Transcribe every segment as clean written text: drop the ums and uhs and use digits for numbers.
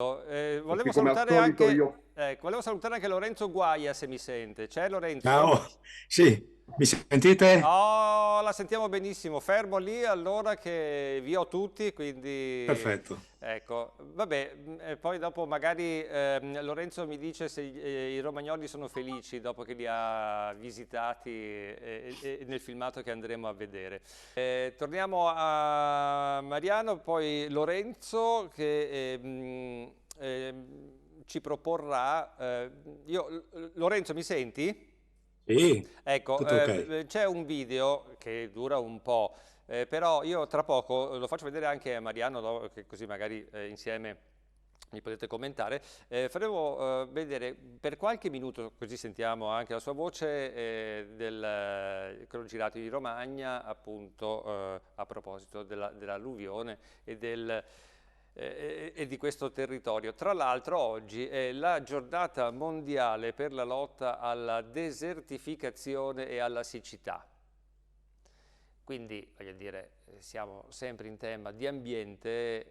Volevo perché come al salutare solito anche, io... volevo salutare anche Lorenzo Guaia, se mi sente. C'è Lorenzo? Ciao, sì, mi sentite? Oh, la sentiamo benissimo. Fermo lì allora che vi ho tutti, quindi Perfetto. ecco. Vabbè, poi dopo magari Lorenzo mi dice se i romagnoli sono felici dopo che li ha visitati nel filmato che andremo a vedere. Torniamo a Mariano, poi Lorenzo che ci proporrà. Lorenzo, mi senti? Sì, Ecco, tutto ok. c'è un video che dura un po', però io tra poco lo faccio vedere anche a Mariano, che così magari insieme mi potete commentare. Faremo vedere per qualche minuto, così sentiamo anche la sua voce, quello girato in Romagna, appunto a proposito dell'alluvione e e di questo territorio. Tra l'altro oggi è la giornata mondiale per la lotta alla desertificazione e alla siccità. Quindi, voglio dire, siamo sempre in tema di ambiente,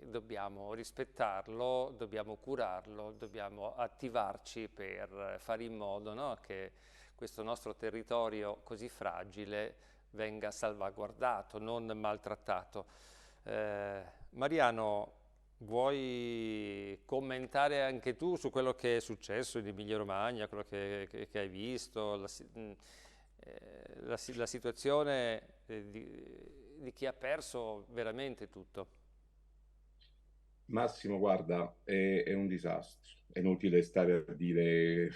dobbiamo rispettarlo, dobbiamo curarlo, dobbiamo attivarci per fare in modo, no, che questo nostro territorio così fragile venga salvaguardato, non maltrattato. Mariano, vuoi commentare anche tu su quello che è successo in Emilia-Romagna, quello che hai visto, la situazione di chi ha perso veramente tutto? Massimo, guarda, è un disastro. È inutile stare a dire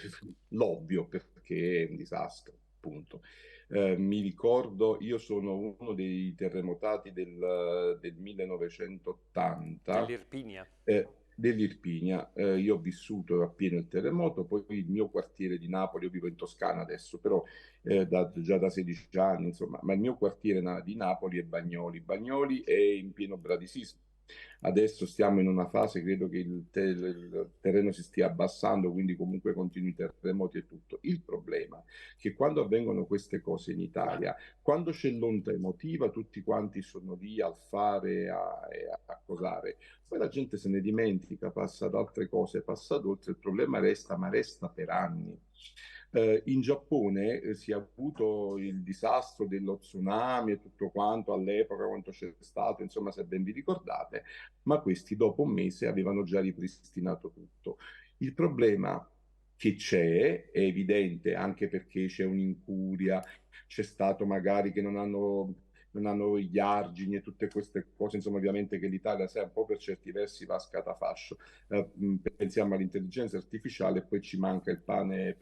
l'ovvio perché è un disastro, punto. Mi ricordo, io sono uno dei terremotati del 1980, Dell'Irpinia. dell'Irpinia. Io ho vissuto appieno il terremoto, poi il mio quartiere di Napoli, io vivo in Toscana adesso, però già da 16 anni, insomma, ma il mio quartiere di Napoli è Bagnoli. Bagnoli è in pieno bradisismo. Adesso stiamo in una fase, credo che il terreno si stia abbassando, quindi comunque continui terremoti e tutto. Il problema è che quando avvengono queste cose in Italia, quando c'è l'onda emotiva, tutti quanti sono lì al fare e a cosare. Poi la gente se ne dimentica, passa ad altre cose, passa ad oltre, il problema resta, ma resta per anni. In Giappone si è avuto il disastro dello tsunami e tutto quanto all'epoca, quanto c'è stato, insomma, se ben vi ricordate, ma questi dopo un mese avevano già ripristinato tutto. Il problema che c'è è evidente anche perché c'è un'incuria, c'è stato magari che non hanno gli argini e tutte queste cose, insomma, ovviamente che l'Italia sia un po' per certi versi va a scatafascio. Pensiamo all'intelligenza artificiale e poi ci manca il pane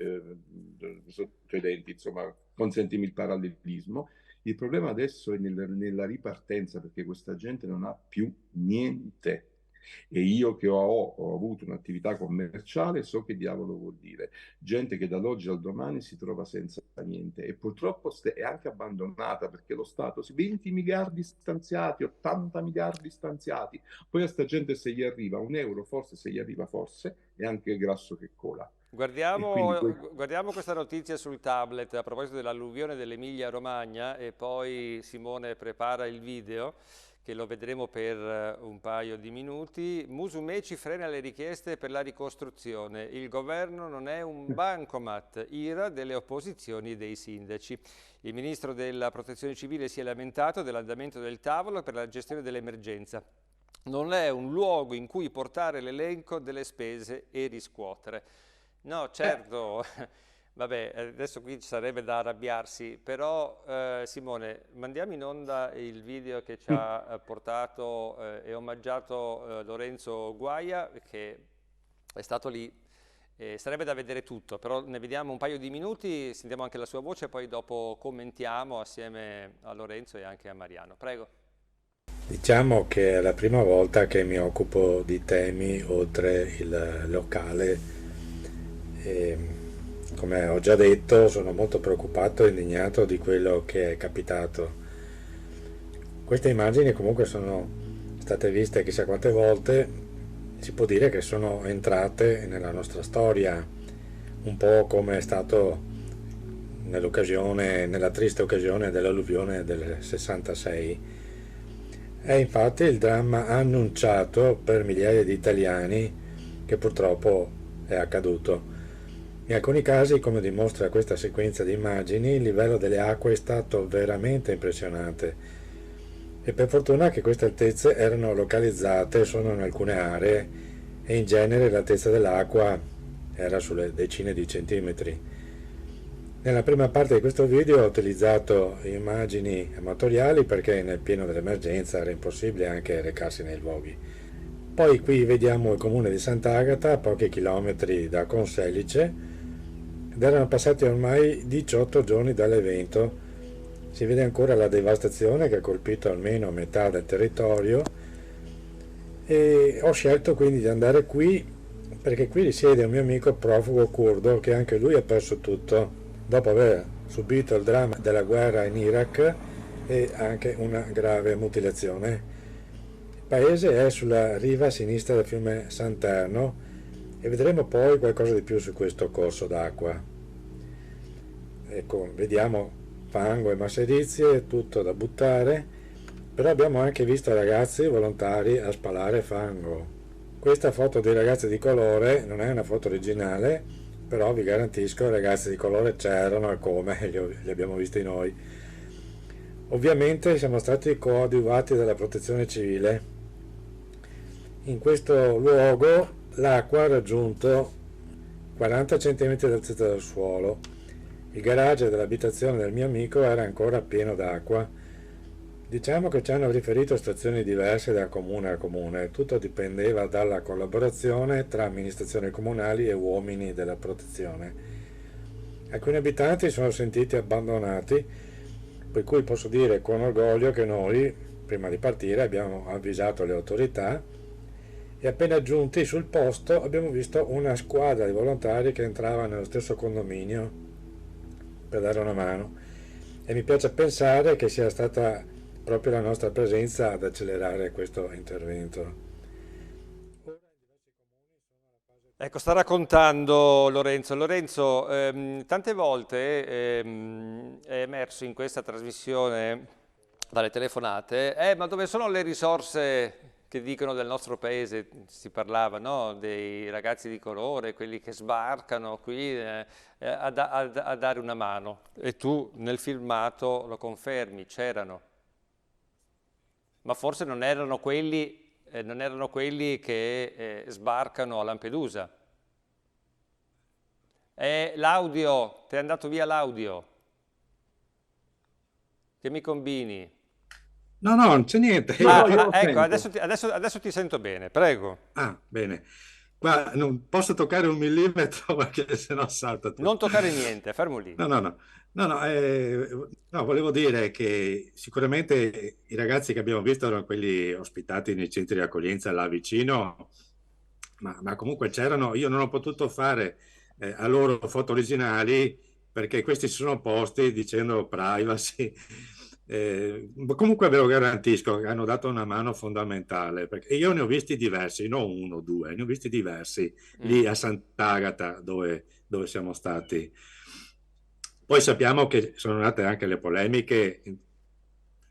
sotto i denti, insomma, consentimi il parallelismo. Il problema adesso è nella ripartenza perché questa gente non ha più niente. E io che ho avuto un'attività commerciale so che diavolo vuol dire. Gente che dall'oggi al domani si trova senza niente e purtroppo è anche abbandonata perché lo Stato, 20 miliardi stanziati, 80 miliardi stanziati, poi a sta gente se gli arriva un euro, forse se gli arriva forse, è anche il grasso che cola. E quindi Guardiamo questa notizia sul tablet a proposito dell'alluvione dell'Emilia Romagna e poi Simone prepara il video che lo vedremo per un paio di minuti. Musumeci frena le richieste per la ricostruzione. Il governo non è un bancomat, ira delle opposizioni e dei sindaci. Il ministro della Protezione Civile si è lamentato dell'andamento del tavolo per la gestione dell'emergenza. Non è un luogo in cui portare l'elenco delle spese e riscuotere. No, certo, vabbè, adesso qui ci sarebbe da arrabbiarsi, però Simone, mandiamo in onda il video che ci ha portato e omaggiato Lorenzo Guaia, che è stato lì. Sarebbe da vedere tutto, però ne vediamo un paio di minuti, sentiamo anche la sua voce, poi dopo commentiamo assieme a Lorenzo e anche a Mariano. Prego. Diciamo che è la prima volta che mi occupo di temi oltre il locale e, come ho già detto, sono molto preoccupato e indignato di quello che è capitato. Queste immagini comunque sono state viste chissà quante volte, si può dire che sono entrate nella nostra storia, un po' come è stato nella triste occasione dell'alluvione del 66. E infatti il dramma annunciato per migliaia di italiani che purtroppo è accaduto. In alcuni casi, come dimostra questa sequenza di immagini, il livello delle acque è stato veramente impressionante. E per fortuna che queste altezze erano localizzate solo in alcune aree e in genere l'altezza dell'acqua era sulle decine di centimetri. Nella prima parte di questo video ho utilizzato immagini amatoriali perché nel pieno dell'emergenza era impossibile anche recarsi nei luoghi. Poi qui vediamo il comune di Sant'Agata, a pochi chilometri da Conselice, ed erano passati ormai 18 giorni dall'evento. Si vede ancora la devastazione che ha colpito almeno metà del territorio e ho scelto quindi di andare qui perché qui risiede un mio amico profugo curdo che anche lui ha perso tutto dopo aver subito il dramma della guerra in Iraq e anche una grave mutilazione. Il paese è sulla riva sinistra del fiume Santerno e vedremo poi qualcosa di più su questo corso d'acqua. Ecco, vediamo fango e masserizie, tutto da buttare, però abbiamo anche visto ragazzi volontari a spalare fango. Questa foto dei ragazzi di colore non è una foto originale, però vi garantisco i ragazzi di colore c'erano e come, li abbiamo visti noi. Ovviamente siamo stati coadiuvati dalla protezione civile. In questo luogo l'acqua ha raggiunto 40 cm d'altezza dal suolo. Il garage dell'abitazione del mio amico era ancora pieno d'acqua. Diciamo che ci hanno riferito stazioni diverse da comune a comune, tutto dipendeva dalla collaborazione tra amministrazioni comunali e uomini della protezione. Alcuni abitanti sono sentiti abbandonati, per cui posso dire con orgoglio che noi, prima di partire, abbiamo avvisato le autorità e appena giunti sul posto abbiamo visto una squadra di volontari che entrava nello stesso condominio per dare una mano e mi piace pensare che sia stata proprio la nostra presenza ad accelerare questo intervento. Ecco, sta raccontando Lorenzo. Lorenzo, tante volte è emerso in questa trasmissione dalle telefonate, ma dove sono le risorse che dicono del nostro paese? Si parlava, no? Dei ragazzi di colore, quelli che sbarcano qui a dare una mano. E tu nel filmato lo confermi, c'erano. Ma forse non erano quelli che sbarcano a Lampedusa. L'audio, ti è andato via l'audio. Che mi combini? No, non c'è niente. Ecco, adesso ti sento bene, prego. Ah, bene. Qua non posso toccare un millimetro perché sennò salta tutto. Non toccare niente, fermo lì. No, volevo dire che sicuramente i ragazzi che abbiamo visto erano quelli ospitati nei centri di accoglienza là vicino, ma comunque c'erano, io non ho potuto fare a loro foto originali perché questi si sono posti dicendo privacy. Comunque ve lo garantisco che hanno dato una mano fondamentale perché io ne ho visti diversi, non uno o due, ne ho visti diversi lì a Sant'Agata dove siamo stati. Poi sappiamo che sono nate anche le polemiche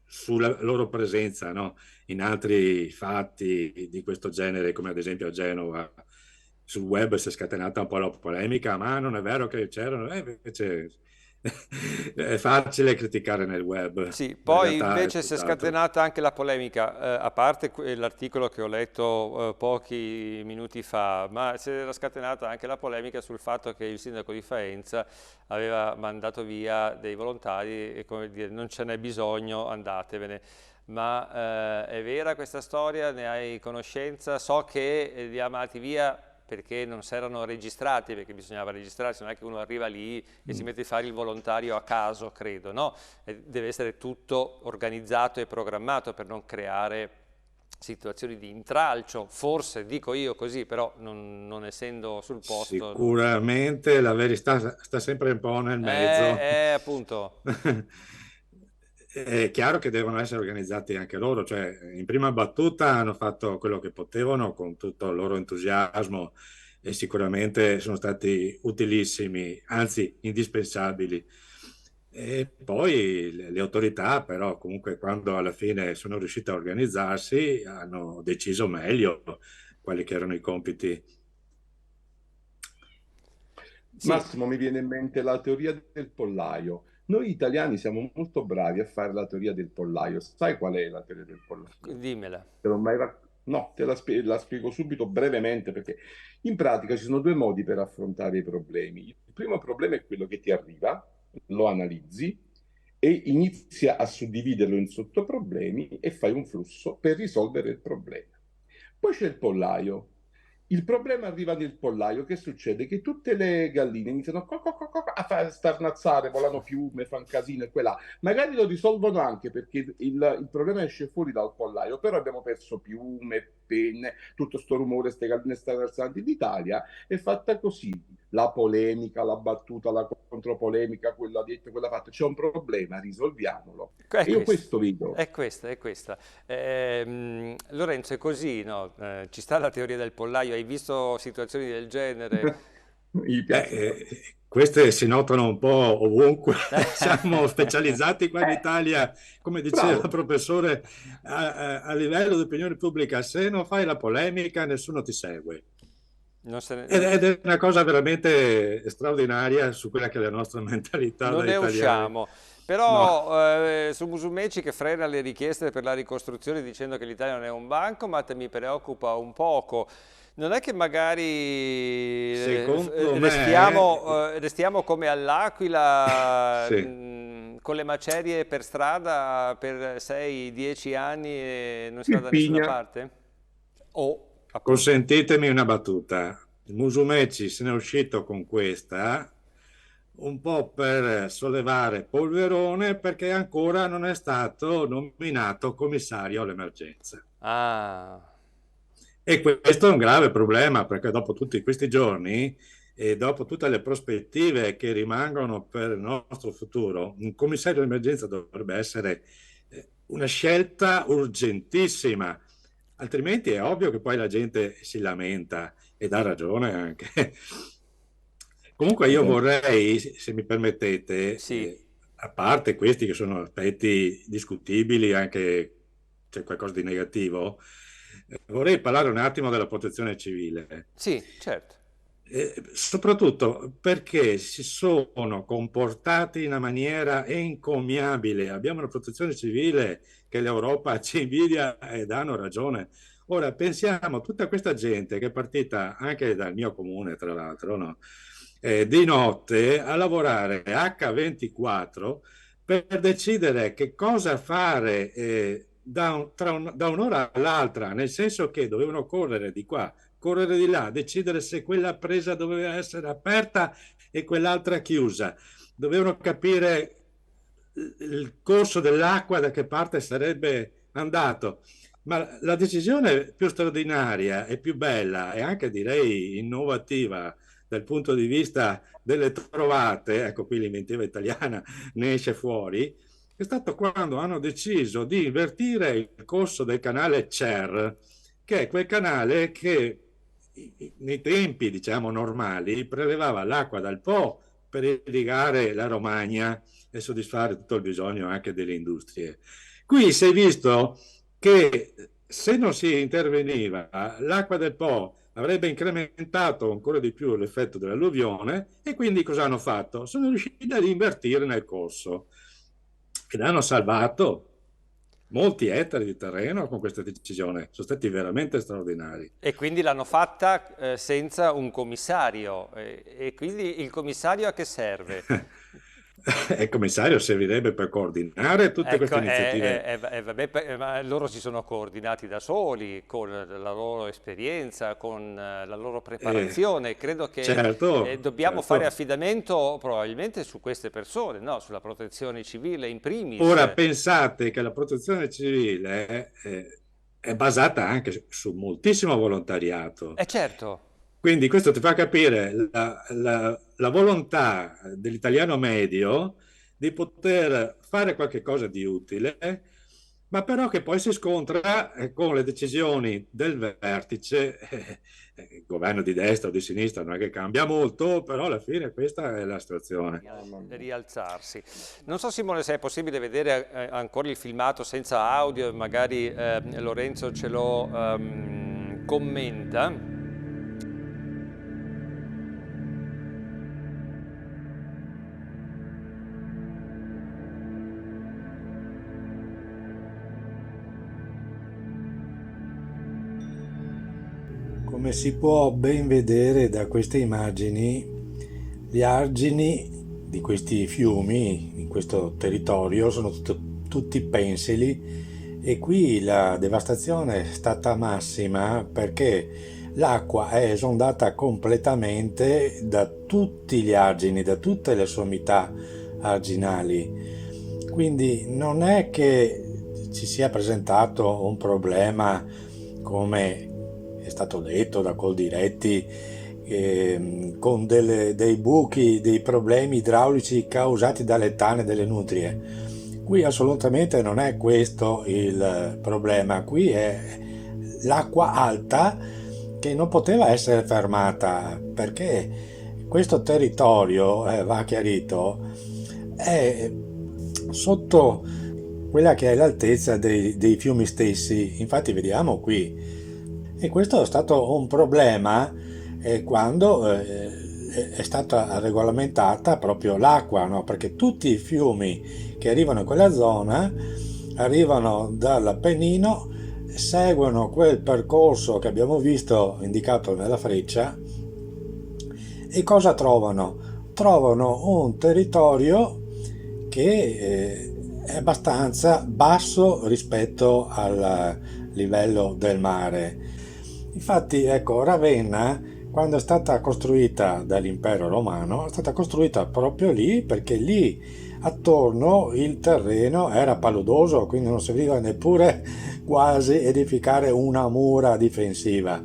sulla loro presenza, no? In altri fatti di questo genere, come ad esempio a Genova. Sul web si è scatenata un po' la polemica, ma non è vero che c'erano, invece è facile criticare nel web. Sì, poi invece si è scatenata anche la polemica, a parte l'articolo che ho letto pochi minuti fa, ma si era scatenata anche la polemica sul fatto che il sindaco di Faenza aveva mandato via dei volontari e come dire non ce n'è bisogno, andatevene. Ma è vera questa storia? Ne hai conoscenza? So che li ha mandati via perché non si erano registrati, perché bisognava registrarsi, non è che uno arriva lì e si mette a fare il volontario a caso, credo, no? Deve essere tutto organizzato e programmato per non creare situazioni di intralcio, forse dico io così, però non essendo sul posto. Sicuramente la verità sta sempre un po' nel mezzo. Appunto. È chiaro che devono essere organizzati anche loro, cioè in prima battuta hanno fatto quello che potevano con tutto il loro entusiasmo e sicuramente sono stati utilissimi, anzi indispensabili. E poi le autorità, però, comunque, quando alla fine sono riuscite a organizzarsi, hanno deciso meglio quali che erano i compiti. Sì, Massimo, mi viene in mente la teoria del pollaio. Noi italiani siamo molto bravi a fare la teoria del pollaio. Sai qual è la teoria del pollaio? dimmela. Te l'ho mai No, la spiego subito brevemente perché in pratica ci sono due modi per affrontare i problemi. Il primo problema è quello che ti arriva, lo analizzi e inizi a suddividerlo in sottoproblemi e fai un flusso per risolvere il problema. Poi c'è il pollaio. Il problema arriva nel pollaio, che succede? Che tutte le galline iniziano a starnazzare, volano piume, fanno casino e quella. Magari lo risolvono anche perché il problema esce fuori dal pollaio, però abbiamo perso piume, penne, tutto sto rumore, queste galline starnazzanti. L'Italia è fatta così. La polemica, la battuta, la contropolemica, quello ha detto, quello ha fatto. C'è un problema, risolviamolo. È E io questo, questo vedo. è questa, è questa. Lorenzo, è così, no? Ci sta la teoria del pollaio, hai visto situazioni del genere? Mi Beh, piace proprio. queste si notano un po' ovunque. Siamo specializzati qua in Italia, come diceva il Bravo. professore, a livello di opinione pubblica. Se non fai la polemica, nessuno ti segue. Non se ne, Ed è una cosa veramente straordinaria su quella che è la nostra mentalità non da ne italiani. usciamo. No, Però su Musumeci che frena le richieste per la ricostruzione dicendo che l'Italia non è un bancomat mi preoccupa un poco. Non è che magari secondo me, restiamo come all'Aquila sì. con le macerie per strada per 6-10 anni e non si va da nessuna Irpinia, parte? O appunto. Consentitemi una battuta. Il Musumeci se n'è uscito con questa un po' per sollevare polverone perché ancora non è stato nominato commissario all'emergenza. Ah, E questo è un grave problema perché dopo tutti questi giorni e dopo tutte le prospettive che rimangono per il nostro futuro, un commissario d'emergenza dovrebbe essere una scelta urgentissima, altrimenti è ovvio che poi la gente si lamenta e dà ragione anche. Comunque io vabbè, vorrei, se mi permettete, sì, a parte questi che sono aspetti discutibili, anche c'è qualcosa di negativo, vorrei parlare un attimo della protezione civile. sì, certo. Soprattutto perché si sono comportati in una maniera encomiabile. Abbiamo una protezione civile che l'Europa ci invidia ed hanno ragione. Ora pensiamo a tutta questa gente che è partita anche dal mio comune, tra l'altro, no? Di notte a lavorare H24 per decidere che cosa fare da un'ora all'altra, nel senso che dovevano correre di qua, correre di là, decidere se quella presa doveva essere aperta e quell'altra chiusa. Dovevano capire il corso dell'acqua da che parte sarebbe andato. Ma la decisione più straordinaria e più bella e anche direi innovativa dal punto di vista delle trovate, ecco qui l'inventiva italiana ne esce fuori, è stato quando hanno deciso di invertire il corso del canale CER, che è quel canale che nei tempi, diciamo, normali prelevava l'acqua dal Po per irrigare la Romagna e soddisfare tutto il bisogno anche delle industrie. Qui si è visto che se non si interveniva, l'acqua del Po avrebbe incrementato ancora di più l'effetto dell'alluvione e quindi cosa hanno fatto? Sono riusciti ad invertire nel corso ed hanno salvato molti ettari di terreno con questa decisione. Sono stati veramente straordinari. E quindi l'hanno fatta senza un commissario. E quindi il commissario a che serve? Il commissario servirebbe per coordinare tutte queste Ecco, iniziative. vabbè, ma loro si sono coordinati da soli, con la loro esperienza, con la loro Eh, preparazione. Credo che certo, dobbiamo fare certo. affidamento probabilmente su queste persone, no? Sulla protezione civile in primis. Ora pensate che la protezione civile è basata anche su moltissimo volontariato. Certo, Quindi questo ti fa capire la volontà dell'italiano medio di poter fare qualche cosa di utile, ma però che poi si scontra con le decisioni del vertice, il governo di destra o di sinistra non è che cambia molto, però alla fine questa è la situazione. Rialzarsi. Non so Simone se è possibile vedere ancora il filmato senza audio, magari Lorenzo ce lo commenta. Come si può ben vedere da queste immagini, gli argini di questi fiumi, in questo territorio, sono tutti pensili e qui la devastazione è stata massima perché l'acqua è esondata completamente da tutti gli argini, da tutte le sommità arginali. Quindi non è che ci sia presentato un problema come è stato detto da Coldiretti, con dei buchi, dei problemi idraulici causati dalle tane delle nutrie. Qui assolutamente non è questo il problema, qui è l'acqua alta che non poteva essere fermata perché questo territorio, va chiarito, è sotto quella che è l'altezza dei fiumi stessi. Infatti vediamo qui. E questo è stato un problema quando è stata regolamentata proprio l'acqua, no? Perché tutti i fiumi che arrivano in quella zona arrivano dall'Appennino, seguono quel percorso che abbiamo visto indicato nella freccia e cosa trovano? Trovano un territorio che è abbastanza basso rispetto al livello del mare. Infatti, ecco, Ravenna, quando è stata costruita dall'impero romano, è stata costruita proprio lì perché lì attorno il terreno era paludoso, quindi non serviva neppure quasi edificare una mura difensiva.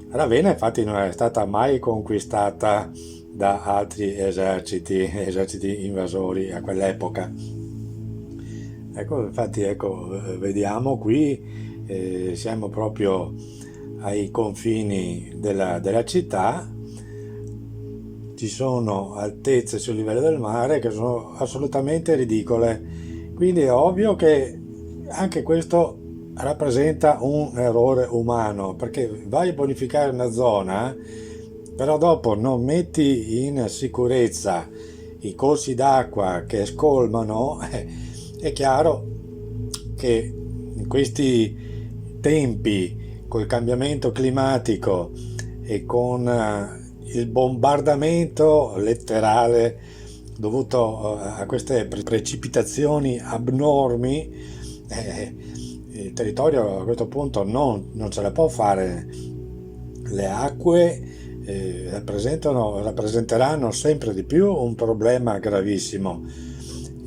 Ravenna infatti non è stata mai conquistata da altri eserciti invasori a quell'epoca. Ecco, infatti, ecco, vediamo qui siamo proprio ai confini della città, ci sono altezze sul livello del mare che sono assolutamente ridicole, quindi è ovvio che anche questo rappresenta un errore umano, perché vai a bonificare una zona, però dopo non metti in sicurezza i corsi d'acqua che scolmano, è chiaro che in questi tempi, col cambiamento climatico e con il bombardamento letterale dovuto a queste precipitazioni abnormi, il territorio a questo punto non ce la può fare. Le acque rappresenteranno sempre di più un problema gravissimo.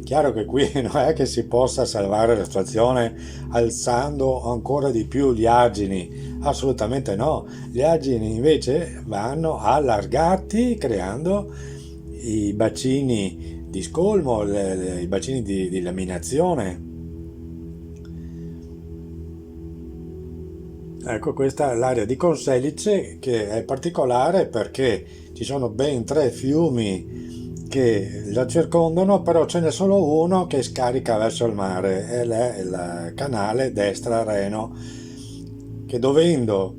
Chiaro che qui non è che si possa salvare la situazione alzando ancora di più gli argini, assolutamente no. Gli argini invece vanno allargati creando i bacini di scolmo, i bacini di laminazione. Ecco, questa è l'area di Conselice che è particolare perché ci sono ben 3 fiumi che la circondano, però ce n'è solo uno che scarica verso il mare, è il canale Destra-Reno, che dovendo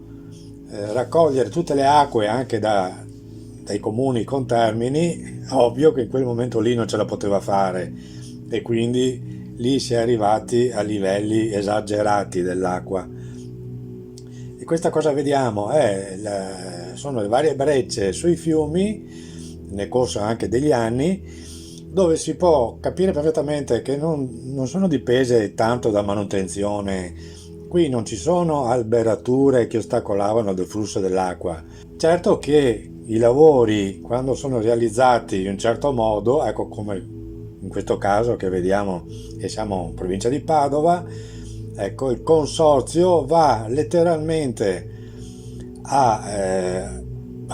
raccogliere tutte le acque anche dai comuni contermini, ovvio che in quel momento lì non ce la poteva fare e quindi lì si è arrivati a livelli esagerati dell'acqua. E questa cosa vediamo sono le varie brecce sui fiumi nel corso anche degli anni, dove si può capire perfettamente che non sono dipese tanto da manutenzione. Qui non ci sono alberature che ostacolavano il flusso dell'acqua. Certo che i lavori, quando sono realizzati in un certo modo, ecco come in questo caso che vediamo che siamo in provincia di Padova, ecco, il consorzio va letteralmente a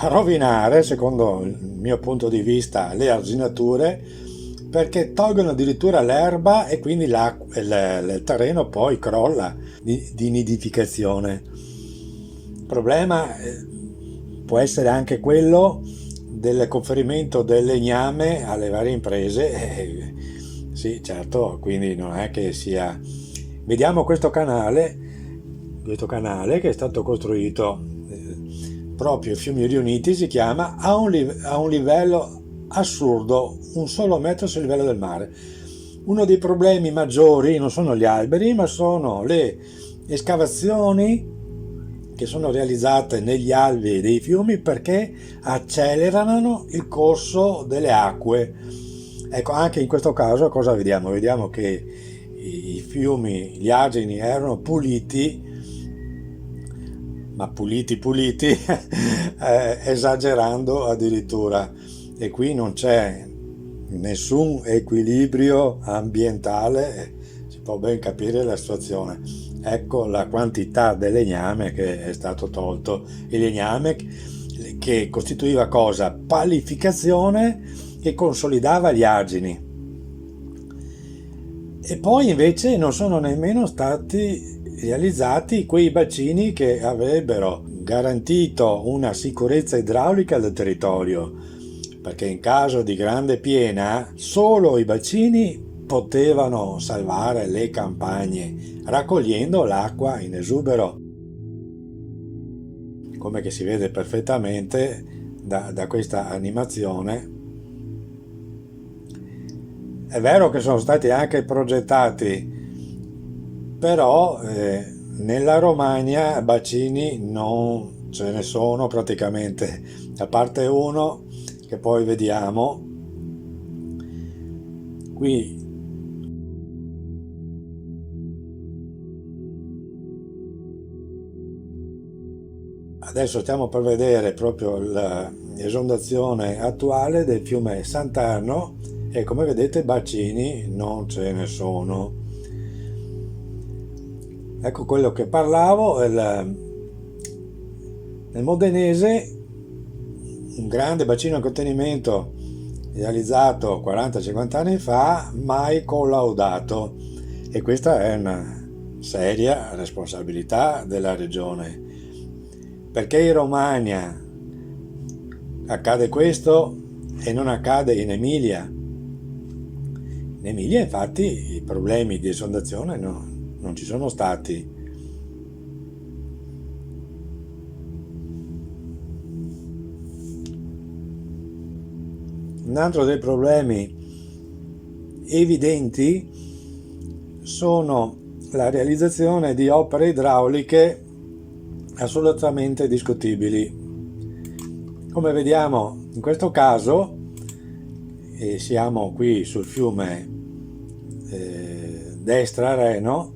rovinare, secondo il mio punto di vista, le arginature perché tolgono addirittura l'erba e quindi il terreno poi crolla di nidificazione. Il problema può essere anche quello del conferimento del legname alle varie imprese. Sì, certo, quindi non è che sia... Vediamo questo canale che è stato costruito proprio ai Fiumi Riuniti, si chiama a un livello assurdo, un solo metro sul livello del mare. Uno dei problemi maggiori non sono gli alberi, ma sono le escavazioni che sono realizzate negli alvei dei fiumi, perché accelerano il corso delle acque. Ecco, anche in questo caso cosa vediamo? Vediamo che i fiumi, gli argini erano puliti, ma puliti esagerando addirittura, e qui non c'è nessun equilibrio ambientale, si può ben capire la situazione. Ecco la quantità del legname che è stato tolto, il legname che costituiva cosa? Palificazione che consolidava gli argini. E poi invece non sono nemmeno stati realizzati quei bacini che avrebbero garantito una sicurezza idraulica del territorio, perché in caso di grande piena solo i bacini potevano salvare le campagne raccogliendo l'acqua in esubero, come che si vede perfettamente da questa animazione. È vero che sono stati anche progettati, però nella Romagna bacini non ce ne sono praticamente, a parte uno che poi vediamo qui. Adesso stiamo per vedere proprio l'esondazione attuale del fiume Sant'Arno e come vedete bacini non ce ne sono. Ecco quello che parlavo, nel Modenese un grande bacino a contenimento realizzato 40-50 anni fa, mai collaudato, e questa è una seria responsabilità della regione, perché in Romagna accade questo e non accade in Emilia. In Emilia infatti i problemi di esondazione non ci sono stati. Un altro dei problemi evidenti sono la realizzazione di opere idrauliche assolutamente discutibili. Come vediamo in questo caso, e siamo qui sul fiume Destra Reno,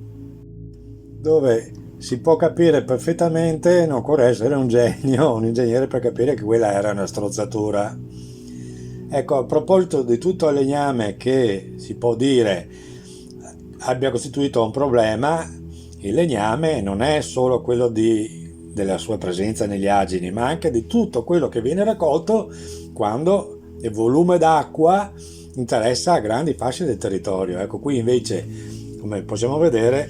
dove si può capire perfettamente, non occorre essere un genio, un ingegnere per capire che quella era una strozzatura. Ecco, a proposito di tutto il legname che si può dire abbia costituito un problema, il legname non è solo quello della sua presenza negli argini, ma anche di tutto quello che viene raccolto quando il volume d'acqua interessa grandi fasce del territorio. Ecco, qui invece, come possiamo vedere,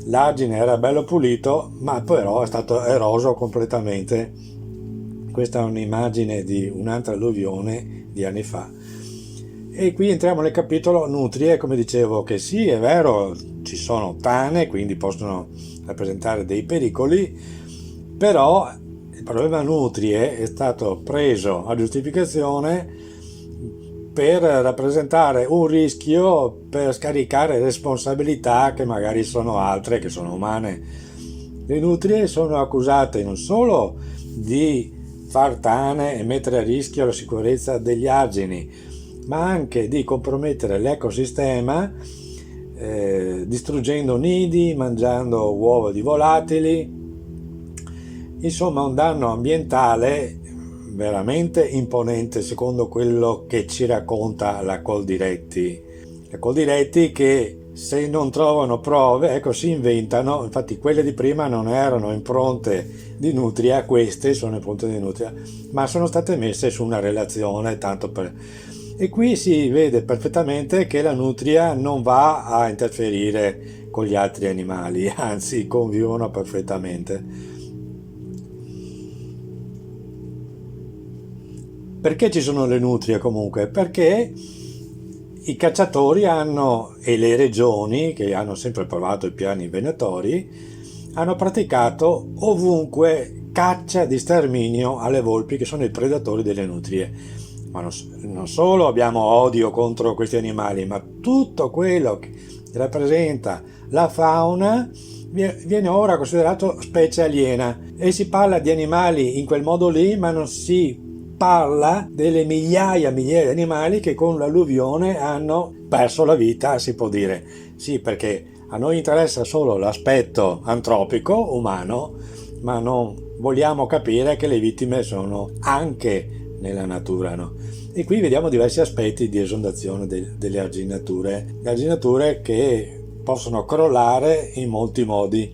l'argine era bello pulito, ma però è stato eroso completamente. Questa è un'immagine di un'altra alluvione di anni fa. E qui entriamo nel capitolo nutrie. Come dicevo, che sì, è vero, ci sono tane, quindi possono rappresentare dei pericoli, però il problema nutrie è stato preso a giustificazione per rappresentare un rischio, per scaricare responsabilità che magari sono altre, che sono umane. Le nutrie sono accusate non solo di far tane e mettere a rischio la sicurezza degli argini, ma anche di compromettere l'ecosistema, distruggendo nidi, mangiando uova di volatili. Insomma, un danno ambientale veramente imponente, secondo quello che ci racconta la Coldiretti. La Coldiretti che, se non trovano prove, ecco, si inventano. Infatti quelle di prima non erano impronte di nutria, queste sono impronte di nutria, ma sono state messe su una relazione, tanto per... E qui si vede perfettamente che la nutria non va a interferire con gli altri animali, anzi convivono perfettamente. Perché ci sono le nutrie comunque? Perché i cacciatori hanno, e le regioni, che hanno sempre approvato i piani venatori, hanno praticato ovunque caccia di sterminio alle volpi, che sono i predatori delle nutrie. Ma non solo abbiamo odio contro questi animali, ma tutto quello che rappresenta la fauna viene ora considerato specie aliena, e si parla di animali in quel modo lì, ma non si parla delle migliaia di animali che con l'alluvione hanno perso la vita, si può dire. Sì, perché a noi interessa solo l'aspetto antropico, umano, ma non vogliamo capire che le vittime sono anche nella natura, no? E qui vediamo diversi aspetti di esondazione delle arginature che possono crollare in molti modi.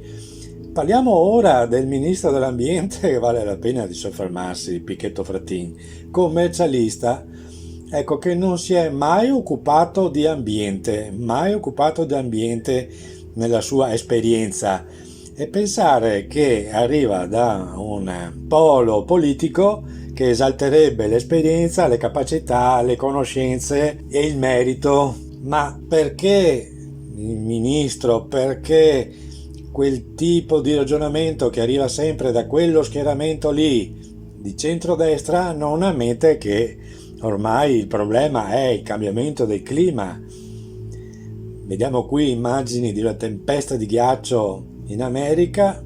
Parliamo ora del ministro dell'ambiente, che vale la pena di soffermarsi, Pichetto Fratin, commercialista, ecco, che non si è mai occupato di ambiente nella sua esperienza, e pensare che arriva da un polo politico che esalterebbe l'esperienza, le capacità, le conoscenze e il merito. Ma perché il ministro, perché quel tipo di ragionamento che arriva sempre da quello schieramento lì di centrodestra non ammette che ormai il problema è il cambiamento del clima? Vediamo qui immagini di una tempesta di ghiaccio in America.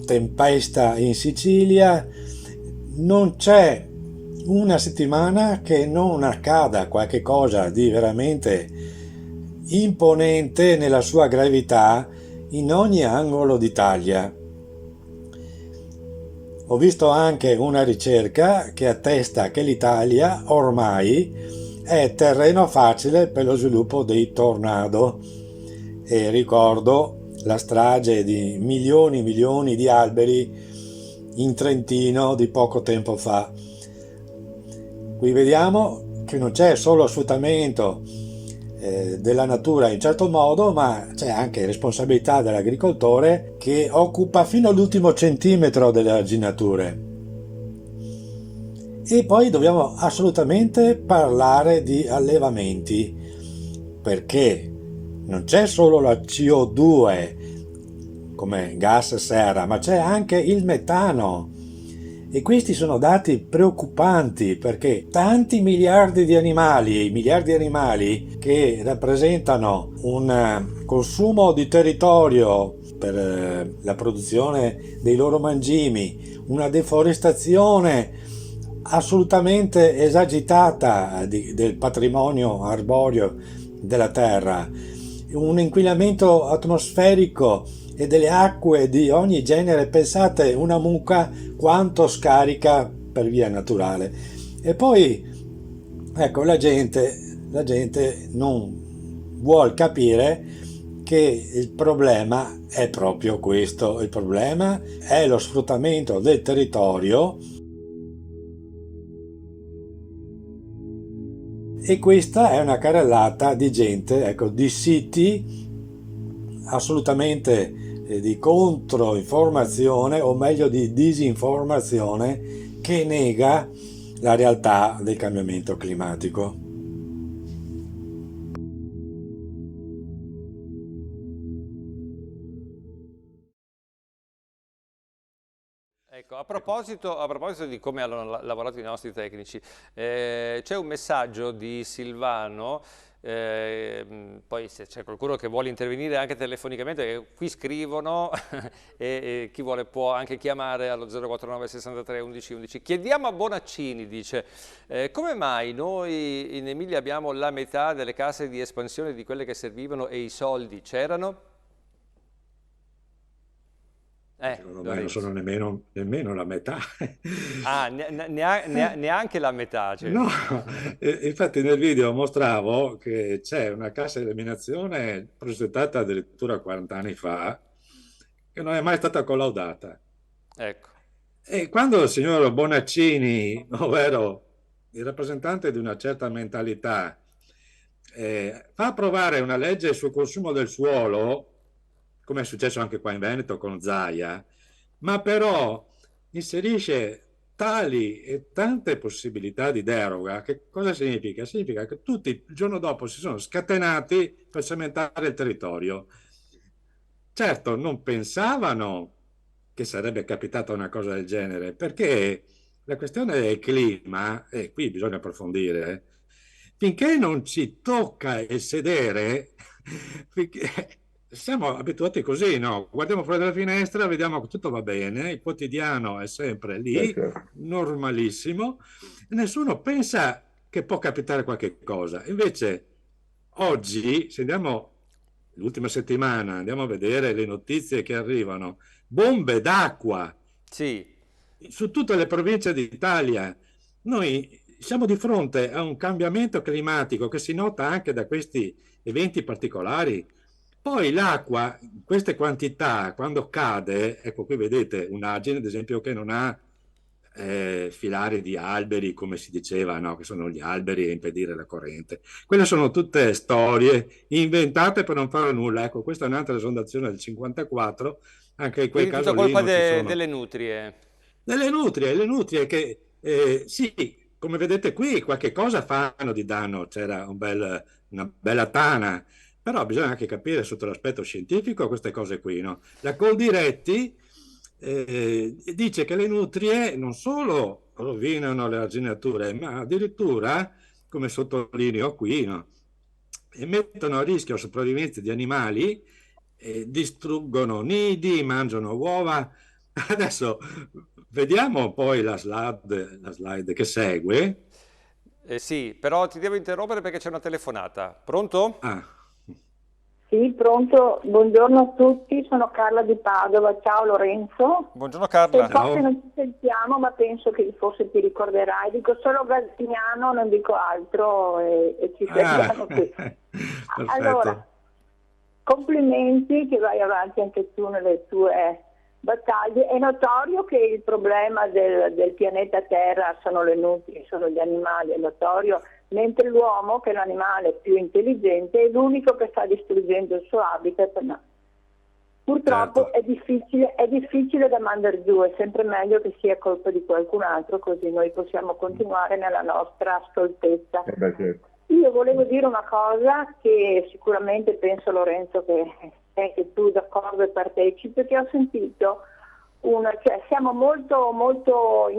Tempesta in Sicilia. Non c'è una settimana che non accada qualche cosa di veramente imponente nella sua gravità in ogni angolo d'Italia. Ho visto anche una ricerca che attesta che l'Italia ormai è terreno facile per lo sviluppo dei tornado, e ricordo la strage di milioni e milioni di alberi in Trentino di poco tempo fa. Qui vediamo che non c'è solo sfruttamento della natura in certo modo, ma c'è anche responsabilità dell'agricoltore, che occupa fino all'ultimo centimetro delle arginature. E poi dobbiamo assolutamente parlare di allevamenti, perché non c'è solo la CO2 come gas serra, ma c'è anche il metano. E questi sono dati preoccupanti, perché tanti miliardi di animali che rappresentano un consumo di territorio per la produzione dei loro mangimi, una deforestazione assolutamente esagitata del patrimonio arboreo della terra, un inquinamento atmosferico e delle acque di ogni genere. Pensate, una mucca quanto scarica per via naturale. E poi ecco, la gente non vuol capire che il problema è proprio questo. Il problema è lo sfruttamento del territorio, e questa è una carrellata di gente, ecco, di siti assolutamente di controinformazione, o meglio di disinformazione, che nega la realtà del cambiamento climatico. Ecco, a proposito di come hanno lavorato i nostri tecnici, c'è un messaggio di Silvano. Poi se c'è qualcuno che vuole intervenire anche telefonicamente, qui scrivono e chi vuole può anche chiamare allo 049 63 11 11. Chiediamo a Bonaccini, dice, come mai noi in Emilia abbiamo la metà delle casse di espansione di quelle che servivano e i soldi c'erano? Secondo me non sono nemmeno la metà. Ah, neanche la metà. Cioè. No, infatti nel video mostravo che c'è una cassa di eliminazione progettata addirittura 40 anni fa, che non è mai stata collaudata. Ecco. E quando il signor Bonaccini, ovvero il rappresentante di una certa mentalità, fa approvare una legge sul consumo del suolo, come è successo anche qua in Veneto con Zaia, ma però inserisce tali e tante possibilità di deroga, che cosa significa? Significa che tutti il giorno dopo si sono scatenati per cementare il territorio. Certo, non pensavano che sarebbe capitata una cosa del genere, perché la questione del clima, e qui bisogna approfondire, finché non ci tocca il sedere, finché siamo abituati così, no? Guardiamo fuori dalla finestra, vediamo che tutto va bene, il quotidiano è sempre lì, certo. normalissimo, e nessuno pensa che può capitare qualche cosa. Invece oggi, se andiamo l'ultima settimana, andiamo a vedere le notizie che arrivano, bombe d'acqua Sì, su tutte le province d'Italia. Noi siamo di fronte a un cambiamento climatico che si nota anche da questi eventi particolari. Poi l'acqua, in queste quantità, quando cade, ecco qui vedete un'agine, ad esempio, che non ha filari di alberi, come si diceva, no? Che sono gli alberi a impedire la corrente. Quelle sono tutte storie inventate per non fare nulla. Ecco, questa è un'altra esondazione del 54, anche in quel quindi caso tutta lì colpa non ci sono delle nutrie. le nutrie che sì, come vedete qui, qualche cosa fanno di danno, c'era una bella tana, però bisogna anche capire sotto l'aspetto scientifico queste cose qui, no? La Coldiretti dice che le nutrie non solo rovinano le arginature, ma addirittura, come sottolineo qui, no? E mettono a rischio la sopravvivenza di animali, distruggono nidi, mangiano uova. Adesso vediamo poi la slide che segue. Sì, però ti devo interrompere perché c'è una telefonata. Pronto? Ah, Sì, pronto, buongiorno a tutti, sono Carla di Padova, ciao Lorenzo. Buongiorno Sei un Carla. po' che ciao. non ci sentiamo, ma penso che forse ti ricorderai, dico solo Galzignano, non dico altro e ci Ah, sentiamo qui. Allora, perfetto. complimenti che vai avanti anche tu nelle tue battaglie. È notorio che il problema del pianeta Terra sono le nutrie, sono gli animali, è notorio, mentre l'uomo, che è l'animale più intelligente, è l'unico che sta distruggendo il suo habitat. No. Purtroppo Certo. è difficile da mandare giù, è sempre meglio che sia colpa di qualcun altro, così noi possiamo continuare nella nostra stoltezza. Certo. Io volevo dire una cosa che sicuramente penso Lorenzo che sei anche tu d'accordo e partecipi, perché ho sentito cioè siamo molto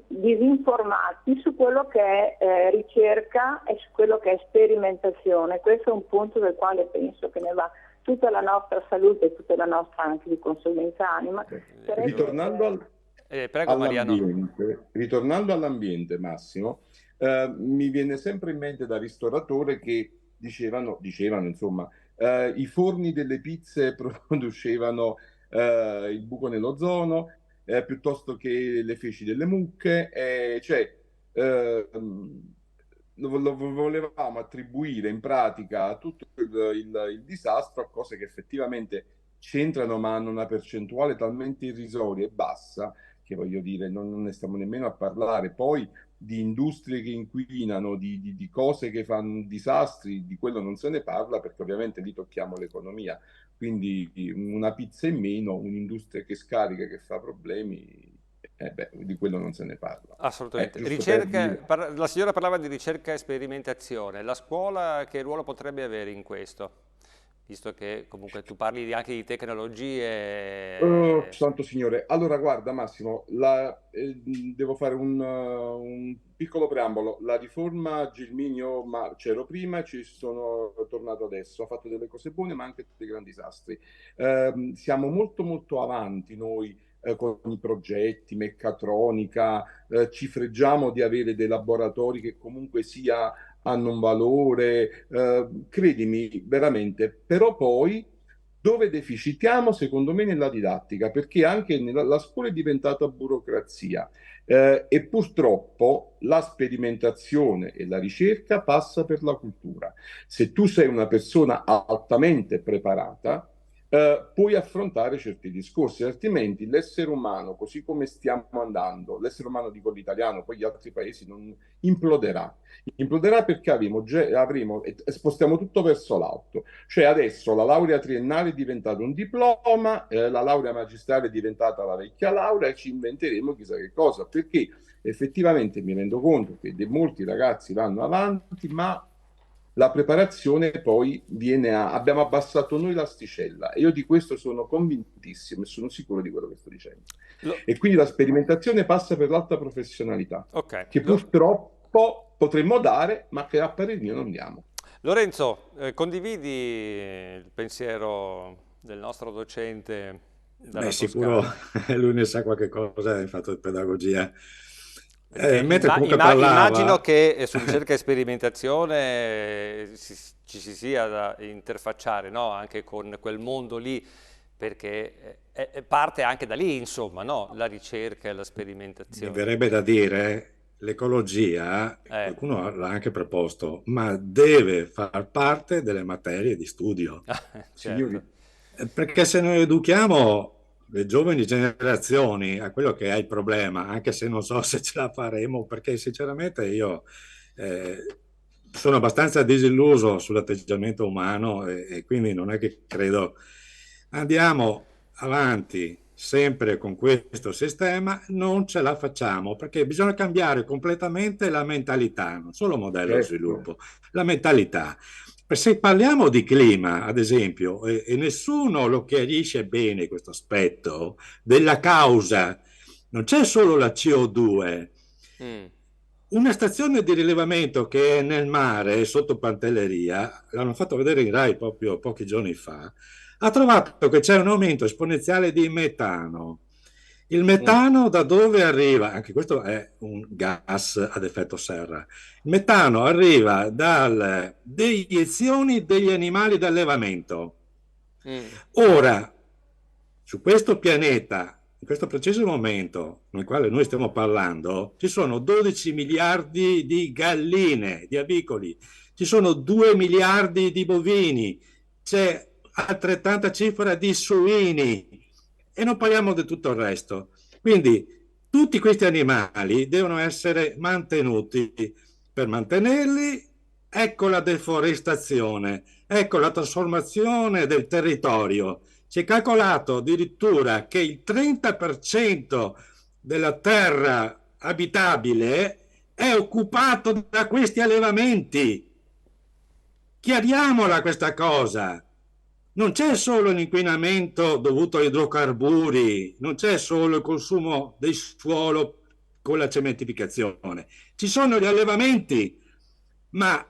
disinformati su quello che è ricerca e su quello che è sperimentazione. Questo è un punto del quale penso che ne va tutta la nostra salute e tutta la nostra anche di conseguenza anima. Ritornando Prego Mariano. ritornando all'ambiente, Massimo, mi viene sempre in mente da ristoratore che dicevano insomma, i forni delle pizze producevano il buco nell'ozono, piuttosto che le feci delle mucche, cioè lo volevamo attribuire in pratica tutto il disastro a cose che effettivamente c'entrano, ma hanno una percentuale talmente irrisoria e bassa che voglio dire, non ne stiamo nemmeno a parlare. Poi di industrie che inquinano, di cose che fanno disastri, di quello non se ne parla perché ovviamente lì tocchiamo l'economia. Quindi una pizza in meno, un'industria che scarica, che fa problemi, di quello non se ne parla. Assolutamente. Giusto per dire. La signora parlava di ricerca e sperimentazione. La scuola che ruolo potrebbe avere in questo? Visto che comunque tu parli anche di Oh, tecnologie. santo signore. Allora, guarda Massimo, devo fare un piccolo preambolo. La riforma Gelminio, ma c'ero prima e ci sono tornato adesso. Ha fatto delle cose buone, ma anche dei grandi disastri. Siamo molto avanti noi con i progetti, meccatronica, ci freggiamo di avere dei laboratori che comunque sia hanno un valore, credimi veramente, però poi dove deficitiamo, secondo me, nella didattica, perché anche la scuola è diventata burocrazia e purtroppo la sperimentazione e la ricerca passa per la cultura. Se tu sei una persona altamente preparata, puoi affrontare certi discorsi, altrimenti l'essere umano, così come stiamo andando, l'essere umano, dico l'italiano, poi gli altri paesi, non imploderà. Imploderà perché avremo e spostiamo tutto verso l'alto. Cioè adesso la laurea triennale è diventata un diploma, la laurea magistrale è diventata la vecchia laurea e ci inventeremo chissà che cosa, perché effettivamente mi rendo conto che molti ragazzi vanno avanti, ma la preparazione poi abbiamo abbassato noi l'asticella e io di questo sono convintissimo e sono sicuro di quello che sto dicendo. E quindi la sperimentazione passa per l'alta professionalità, che purtroppo potremmo dare, ma che a parer mio non diamo. Lorenzo, condividi il pensiero del nostro docente dalla sicuro lui ne sa qualche cosa, in fatto di pedagogia. Mentre comunque immagino che su ricerca e sperimentazione ci si sia da interfacciare, no? Anche con quel mondo lì, perché parte anche da lì, insomma, no? La ricerca e la sperimentazione. Mi verrebbe da dire, l'ecologia, qualcuno l'ha anche proposto, ma deve far parte delle materie di studio. Certo. Perché se noi educhiamo le giovani generazioni a quello che è il problema, anche se non so se ce la faremo, perché sinceramente io sono abbastanza disilluso sull'atteggiamento umano e quindi non è che credo andiamo avanti sempre con questo sistema, non ce la facciamo perché bisogna cambiare completamente la mentalità, non solo modello di sviluppo, la mentalità. Se parliamo di clima, ad esempio, e nessuno lo chiarisce bene questo aspetto della causa, non c'è solo la CO2. Una stazione di rilevamento che è nel mare, sotto Pantelleria, l'hanno fatto vedere in Rai proprio pochi giorni fa, ha trovato che c'è un aumento esponenziale di metano. Il metano da dove arriva? Anche questo è un gas ad effetto serra. Il metano arriva dalle deiezioni degli animali d'allevamento. Ora, su questo pianeta, in questo preciso momento nel quale noi stiamo parlando, ci sono 12 miliardi di galline, di avicoli, ci sono 2 miliardi di bovini, c'è altrettanta cifra di suini e non parliamo di tutto il resto. Quindi tutti questi animali devono essere mantenuti. Per mantenerli, ecco la deforestazione, ecco la trasformazione del territorio. Si è calcolato addirittura che il 30% della terra abitabile è occupato da questi allevamenti. Chiariamola questa cosa. Non c'è solo l'inquinamento dovuto a idrocarburi, non c'è solo il consumo del suolo con la cementificazione, ci sono gli allevamenti, ma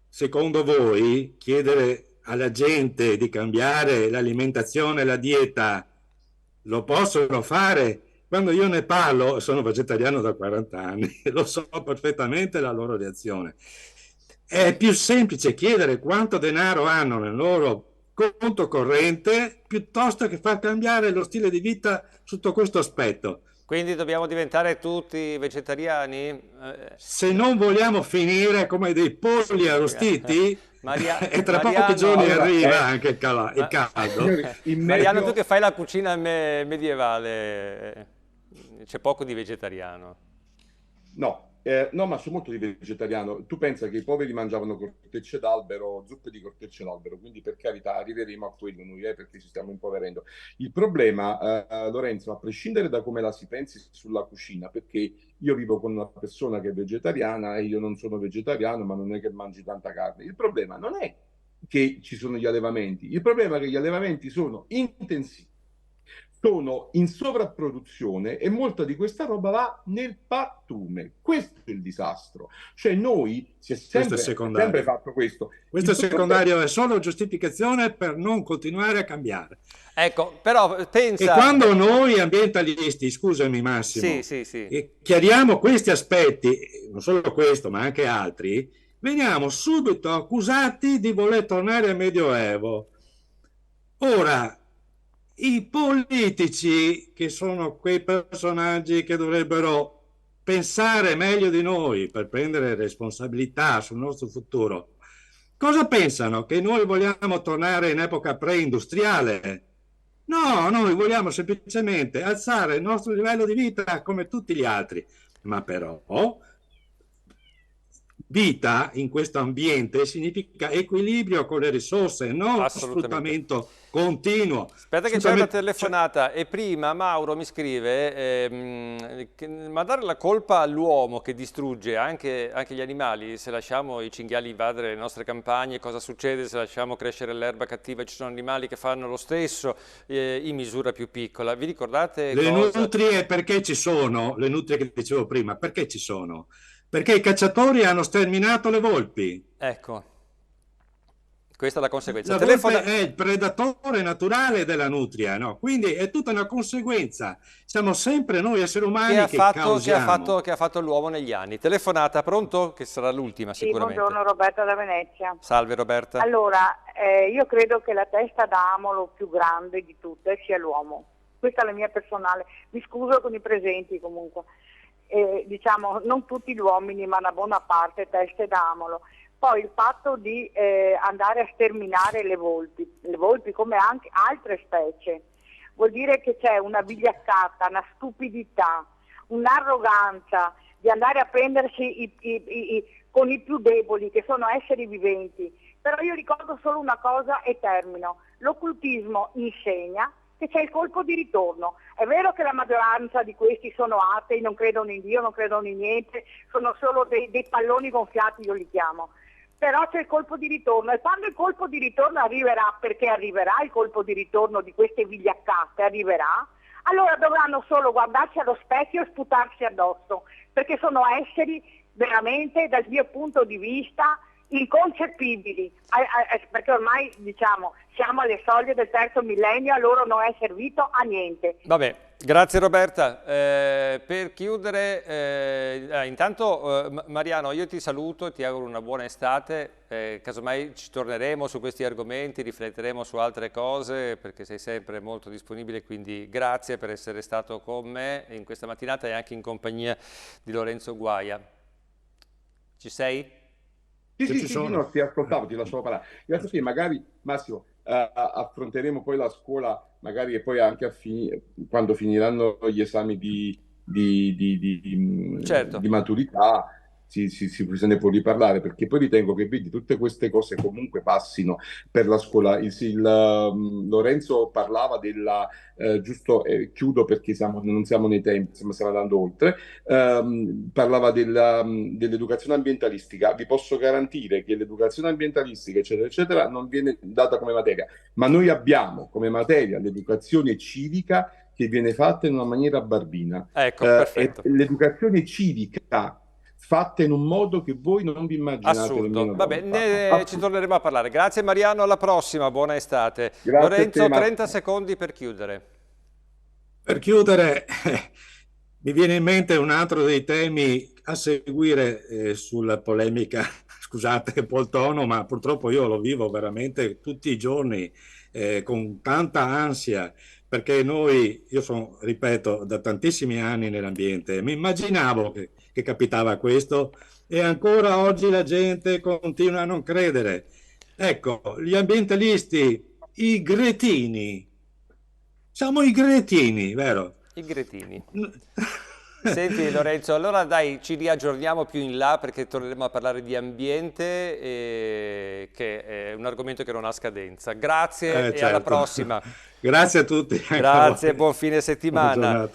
secondo voi chiedere alla gente di cambiare l'alimentazione, la dieta, lo possono fare? Quando io ne parlo, sono vegetariano da 40 anni, lo so perfettamente la loro reazione. È più semplice chiedere quanto denaro hanno nel loro conto corrente piuttosto che far cambiare lo stile di vita sotto questo aspetto. Quindi dobbiamo diventare tutti vegetariani? Se non vogliamo finire come dei polli arrostiti, e tra pochi giorni arriva anche il caldo. Mariano, tu che fai la cucina medievale, c'è poco di vegetariano? No, ma sono molto di vegetariano. Tu pensa che i poveri mangiavano cortecce d'albero, zuppe di cortecce d'albero, quindi per carità arriveremo a quello noi, perché ci stiamo impoverendo. Il problema, Lorenzo, a prescindere da come la si pensi sulla cucina, perché io vivo con una persona che è vegetariana e io non sono vegetariano, ma non è che mangi tanta carne. Il problema non è che ci sono gli allevamenti, il problema è che gli allevamenti sono intensivi, sono in sovrapproduzione e molta di questa roba va nel pattume. Questo è il disastro. Cioè noi si è sempre fatto questo. Questo è secondario, è solo giustificazione per non continuare a cambiare. Ecco, però pensa... E quando noi ambientalisti, scusami Massimo, chiariamo questi aspetti, non solo questo ma anche altri, veniamo subito accusati di voler tornare al Medioevo. Ora, i politici, che sono quei personaggi che dovrebbero pensare meglio di noi per prendere responsabilità sul nostro futuro, Cosa pensano? Che noi vogliamo tornare in epoca pre-industriale? No, noi vogliamo semplicemente alzare il nostro livello di vita come tutti gli altri, ma però vita in questo ambiente significa equilibrio con le risorse, non Assolutamente. sfruttamento continuo. Aspetta che c'è una telefonata e prima Mauro mi scrive ma dare la colpa all'uomo che distrugge anche gli animali, se lasciamo i cinghiali invadere le nostre campagne, cosa succede se lasciamo crescere l'erba cattiva? Ci sono animali che fanno lo stesso in misura più piccola. Vi ricordate le cosa? nutrie perché ci sono? Le nutrie che dicevo prima, perché ci sono? Perché i cacciatori hanno sterminato le volpi. Ecco, questa è la conseguenza. La volpe è il predatore naturale della nutria, no? Quindi è tutta una conseguenza. Siamo sempre noi esseri umani che causiamo. Che ha fatto l'uomo negli anni. Telefonata, pronto? Che sarà l'ultima sicuramente. Buongiorno, Roberta da Venezia. Salve Roberta. Allora, io credo che la testa d'amolo più grande di tutte sia l'uomo. Questa è la mia personale. Mi scuso con i presenti comunque. Diciamo, non tutti gli uomini, ma una buona parte, teste d'amolo. Poi il fatto di andare a sterminare le volpi come anche altre specie, vuol dire che c'è una vigliaccata, una stupidità, un'arroganza di andare a prendersi con i più deboli, che sono esseri viventi. Però io ricordo solo una cosa e termino. L'occultismo insegna che c'è il colpo di ritorno. È vero che la maggioranza di questi sono atei, non credono in Dio, non credono in niente, sono solo dei palloni gonfiati, io li chiamo. Però c'è il colpo di ritorno, e quando il colpo di ritorno arriverà, perché arriverà il colpo di ritorno di queste vigliaccate, arriverà, allora dovranno solo guardarsi allo specchio e sputarsi addosso, perché sono esseri veramente, dal mio punto di vista, inconcepibili, perché ormai diciamo siamo alle soglie del terzo millennio, a loro non è servito a niente. Vabbè, grazie Roberta. Per chiudere, intanto Mariano, io ti saluto e ti auguro una buona estate, casomai ci torneremo su questi argomenti, rifletteremo su altre cose perché sei sempre molto disponibile, quindi grazie per essere stato con me in questa mattinata e anche in compagnia di Lorenzo Guaia. Ci sei? Sì, no, ti ascoltavo, ti lasciavo parlare. Grazie a te, magari Massimo, affronteremo poi la scuola, magari e poi anche quando finiranno gli esami Certo. di maturità, se ne può riparlare, perché poi ritengo che vedi, tutte queste cose comunque passino per la scuola. Lorenzo parlava della, giusto, chiudo perché non siamo nei tempi, stiamo andando oltre, parlava dell'educazione ambientalistica. Vi posso garantire che l'educazione ambientalistica, eccetera, eccetera, non viene data come materia, ma noi abbiamo come materia l'educazione civica che viene fatta in una maniera barbina. Ecco, perfetto. L'educazione civica fatta in un modo che voi non vi immaginate. Assurdo. Vabbè, ci torneremo a parlare. Grazie Mariano, alla prossima, buona estate. Grazie Lorenzo, 30 secondi per chiudere. Per chiudere, mi viene in mente un altro dei temi a seguire sulla polemica, scusate un po' il tono, ma purtroppo io lo vivo veramente tutti i giorni con tanta ansia, perché io sono, ripeto, da tantissimi anni nell'ambiente, mi immaginavo che capitava questo e ancora oggi la gente continua a non credere. Ecco, gli ambientalisti, i gretini, siamo i gretini, vero? I gretini. Senti Lorenzo, allora dai, ci riaggiorniamo più in là perché torneremo a parlare di ambiente, che è un argomento che non ha scadenza. Grazie e certo. alla prossima. Grazie a tutti. Grazie, buon fine settimana.